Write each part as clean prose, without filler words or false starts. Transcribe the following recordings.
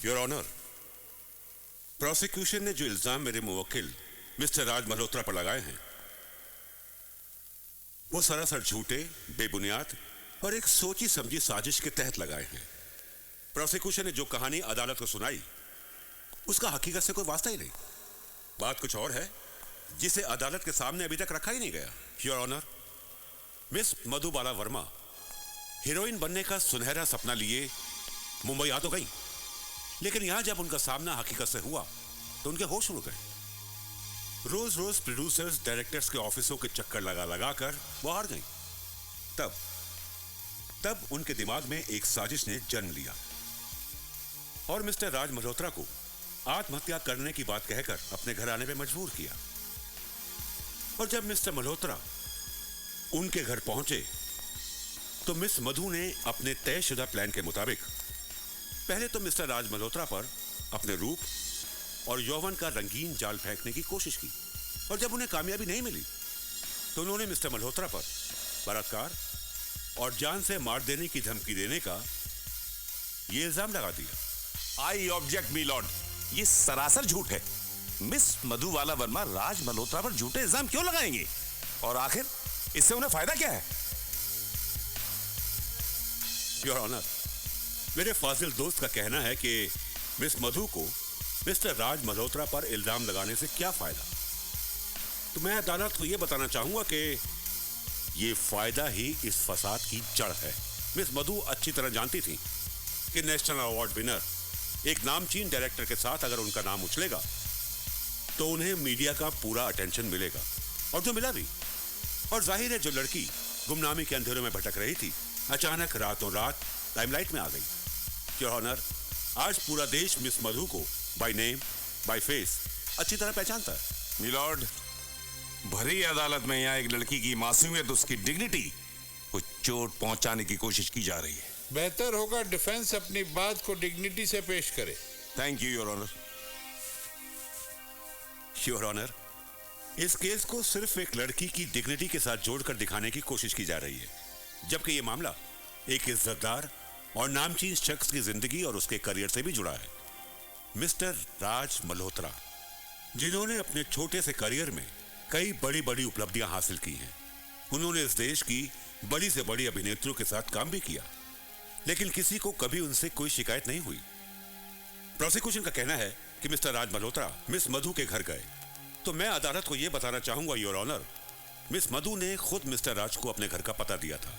Your honour, prosecution ने जो इल्जाम मेरे मुवक्किल मिस्टर राज मल्होत्रा पर लगाए हैं वो सरासर झूठे, बेबुनियाद और एक सोची समझी साजिश के तहत लगाए हैं। प्रोसिक्यूशन ने जो कहानी अदालत को सुनाई उसका हकीकत से कोई वास्ता ही नहीं। बात कुछ और है जिसे अदालत के सामने अभी तक रखा ही नहीं गया। Your honour, miss Madhubala Verma heroine बनने का सुनहरा सपना लिए मुंबई आ तो गई, लेकिन यहां जब उनका सामना हकीकत से हुआ तो उनके होश उड़ गए। रोज रोज प्रोड्यूसर्स, डायरेक्टर्स के ऑफिसों के चक्कर लगा लगा कर वो हार गई। तब उनके दिमाग में एक साजिश ने जन्म लिया और मिस्टर राज मल्होत्रा को आत्महत्या करने की बात कहकर अपने घर आने पे मजबूर किया। और जब मिस्टर मल्होत्रा उनके घर पहुंचे तो मिस मधु ने अपने तयशुदा प्लान के मुताबिक पहले तो मिस्टर राज मल्होत्रा पर अपने रूप और यौवन का रंगीन जाल फेंकने की कोशिश की, और जब उन्हें कामयाबी नहीं मिली तो उन्होंने मिस्टर मल्होत्रा पर बलात्कार और जान से मार देने की धमकी देने का यह इल्जाम लगा दिया। आई ऑब्जेक्ट मी लॉर्ड, ये सरासर झूठ है। मिस मधुबाला वर्मा राज मल्होत्रा पर झूठे इल्जाम क्यों लगाएंगे, और आखिर इससे उन्हें फायदा क्या है? योर ऑनर, मेरे फाजिल दोस्त का कहना है कि मिस मधु को मिस्टर राज मल्होत्रा पर इल्जाम लगाने से क्या फायदा। तो मैं अदालत को यह बताना चाहूंगा कि यह फायदा ही इस फसाद की जड़ है। मिस मधु अच्छी तरह जानती थी कि नेशनल अवार्ड विनर एक नामचीन डायरेक्टर के साथ अगर उनका नाम उछलेगा तो उन्हें मीडिया का पूरा अटेंशन मिलेगा, और जो मिला भी। और जाहिर है जो लड़की गुमनामी के अंधेरों में भटक रही थी अचानक रातों रात लाइमलाइट में आ गई। योर ऑनर, आज पूरा देश मिस मधु को बाय नेम, बाय फेस अच्छी तरह पहचानता है। मिलॉर्ड, भरी अदालत में यहाँ एक लड़की की मासूमियत, उसकी डिग्निटी को चोट पहुंचाने की कोशिश की जा रही है। बेहतर होगा डिफेंस अपनी बात को डिग्निटी से पेश करे। Thank you your honour. Your honour, इस केस को सिर्फ एक लड़की की डिग्निटी के साथ जोड़कर दिखाने की कोशिश की जा रही है, जबकि यह मामला एक इज्जतदार और नामचीन शख्स की जिंदगी और उसके करियर से भी जुड़ा है। मिस्टर राज मल्होत्रा, जिन्होंने अपने छोटे से करियर में कई बड़ी बड़ी उपलब्धियां हासिल की हैं। उन्होंने इस देश की बड़ी से बड़ी अभिनेत्रियों के साथ काम भी किया, लेकिन किसी को कभी उनसे कोई शिकायत नहीं हुई। प्रोसिक्यूशन का कहना है कि मिस्टर राज मल्होत्रा मिस मधु के घर गए, तो मैं अदालत को यह बताना चाहूंगा योर ऑनर, मिस मधु ने खुद मिस्टर राज को अपने घर का पता दिया था।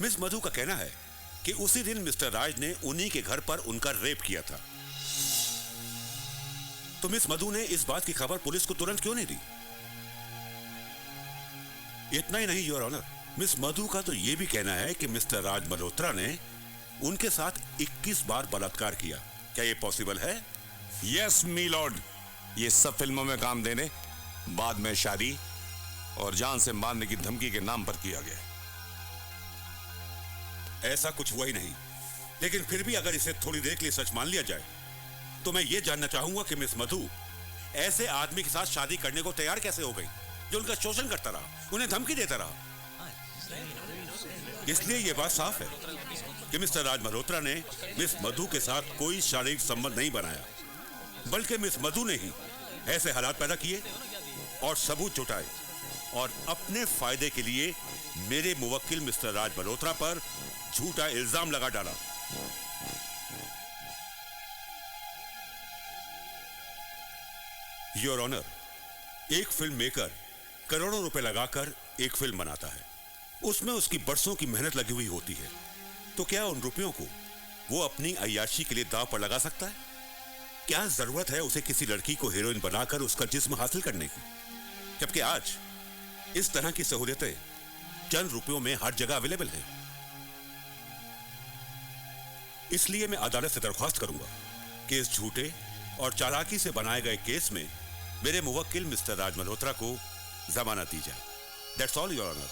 मिस मधु का कहना है कि उसी दिन मिस्टर राज ने उन्हीं के घर पर उनका रेप किया था। तो मिस मधु ने इस बात की खबर पुलिस को तुरंत क्यों नहीं दी? इतना ही नहीं योर ऑनर, मिस मधु का तो यह भी कहना है कि मिस्टर राज मल्होत्रा ने उनके साथ 21 बार बलात्कार किया। क्या यह पॉसिबल है? यस मी लॉर्ड, ये सब फिल्मों में काम देने, बाद में शादी और जान से मारने की धमकी के नाम पर किया गया। ऐसा कुछ हुआ ही नहीं, लेकिन फिर भी अगर इसे थोड़ी देर के लिए सच मान लिया जाए तो मैं ये जानना चाहूंगा कि मिस मधु ऐसे आदमी के साथ शादी करने को तैयार कैसे हो गई जो उनका शोषण करता रहा, उन्हें धमकी देता रहा। इसलिए यह बात साफ है कि मिस्टर राज मल्होत्रा ने मिस मधु के साथ कोई शारीरिक संबंध नहीं बनाया, बल्कि मिस मधु ने ही ऐसे हालात पैदा किए और सबूत जुटाए और अपने फायदे के लिए मेरे मुवक्किल मिस्टर राज मल्होत्रा पर झूठा इल्जाम लगा डाला। योर ऑनर, एक फिल्म मेकर करोड़ों रुपए लगाकर एक फिल्म बनाता है, उसमें उसकी बरसों की मेहनत लगी हुई होती है, तो क्या उन रुपयों को वो अपनी अय्याशी के लिए दांव पर लगा सकता है? क्या जरूरत है उसे किसी लड़की को हीरोइन बनाकर उसका जिस्म हासिल करने की, जबकि आज इस तरह की सहूलियतें चंद रुपयों में हर जगह अवेलेबल हैं। इसलिए मैं अदालत से दरख्वास्त करूंगा कि इस झूठे और चालाकी से बनाए गए केस में मेरे मुवक्किल मिस्टर राज मल्होत्रा को जमानत दी जाए। That's all your honour.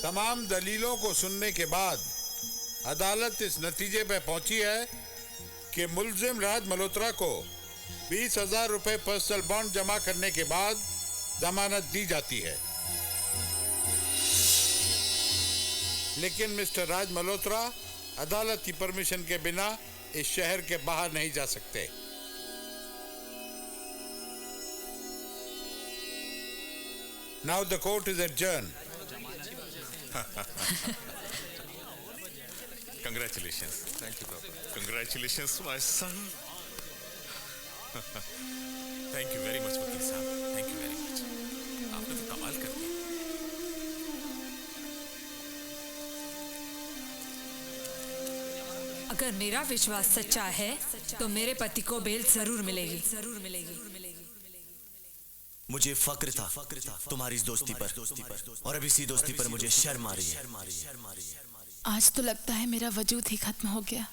तमाम दलीलों को सुनने के बाद अदालत इस नतीजे पर पहुंची है कि मुल्जिम राज मल्होत्रा को 20,000 रुपए पर्सनल बॉन्ड जमा करने के बाद जमानत दी जाती है। लेकिन मिस्टर राज मल्होत्रा अदालत की परमिशन के बिना इस शहर के बाहर नहीं जा सकते। Now the court is adjourned. Congratulations. Thank you, Papa. Congratulations, my son. Thank you very much, वकील साहब. Thank you very much. आपने तो कमाल कर दिया. अगर मेरा विश्वास सच्चा है तो मेरे पति को बेल जरूर मिलेगी, जरूर मिलेगी। मुझे फक्र था तुम्हारी इस दोस्ती पर, और अब इसी दोस्ती पर मुझे शर्म आ रही है। आज तो लगता है मेरा वजूद ही खत्म हो गया।